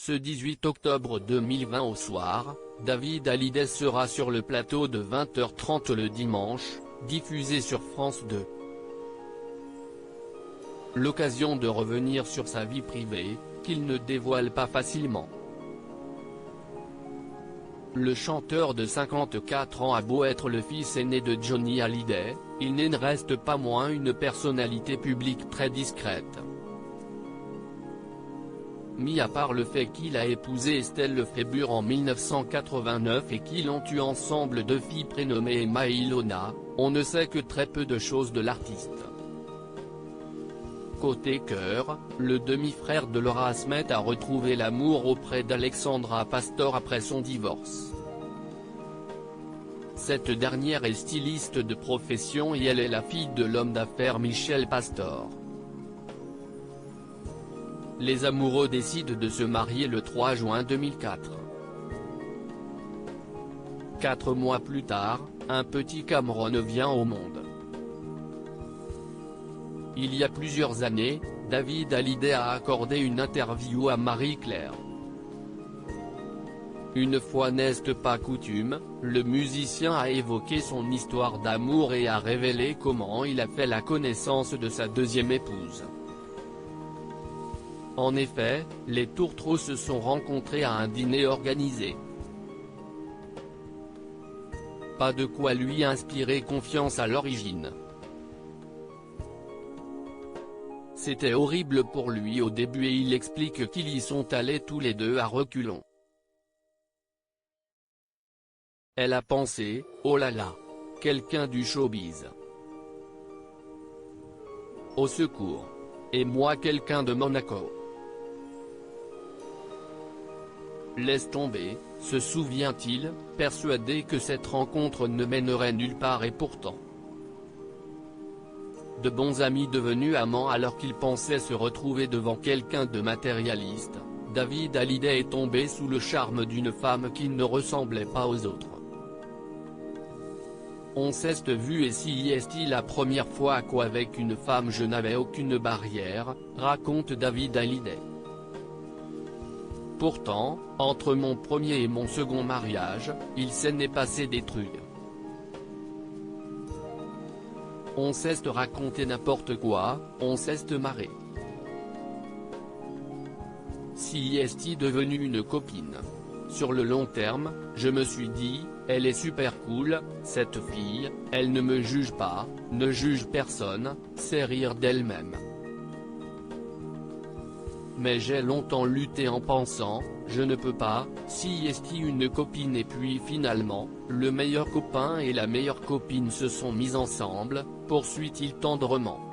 Ce 18 octobre 2020 au soir, David Hallyday sera sur le plateau de 20h30 le dimanche, diffusé sur France 2. L'occasion de revenir sur sa vie privée, qu'il ne dévoile pas facilement. Le chanteur de 54 ans a beau être le fils aîné de Johnny Hallyday, il ne reste pas moins une personnalité publique très discrète. Mis à part le fait qu'il a épousé Estelle Lefébure en 1989 et qu'ils ont eu ensemble 2 filles prénommées Emma et Ilona, on ne sait que très peu de choses de l'artiste. Côté cœur, le demi-frère de Laura Smith a retrouvé l'amour auprès d'Alexandra Pastor après son divorce. Cette dernière est styliste de profession et elle est la fille de l'homme d'affaires Michel Pastor. Les amoureux décident de se marier le 3 juin 2004. 4 mois plus tard, un petit Cameron vient au monde. Il y a plusieurs années, David Hallyday a accordé une interview à Marie-Claire. Une fois n'est pas coutume, le musicien a évoqué son histoire d'amour et a révélé comment il a fait la connaissance de sa deuxième épouse. En effet, les tourtereaux se sont rencontrés à un dîner organisé. Pas de quoi lui inspirer confiance à l'origine. C'était horrible pour lui au début et il explique qu'ils y sont allés tous les deux à reculons. Elle a pensé, oh là là, quelqu'un du showbiz. Au secours. Et moi quelqu'un de Monaco. Laisse tomber, se souvient-il, persuadé que cette rencontre ne mènerait nulle part et pourtant. De bons amis devenus amants alors qu'ils pensaient se retrouver devant quelqu'un de matérialiste, David Hallyday est tombé sous le charme d'une femme qui ne ressemblait pas aux autres. On s'est vu et si est la première fois qu'avec une femme je n'avais aucune barrière, raconte David Hallyday. Pourtant, entre mon premier et mon second mariage, il s'en est passé des trucs. On s'est raconté n'importe quoi, on s'est marré. Si est devenue une copine. Sur le long terme, je me suis dit, elle est super cool, cette fille, elle ne me juge pas, ne juge personne, sait rire d'elle-même. Mais j'ai longtemps lutté en pensant, je ne peux pas, si est une copine et puis finalement, le meilleur copain et la meilleure copine se sont mis ensemble, poursuit-il tendrement.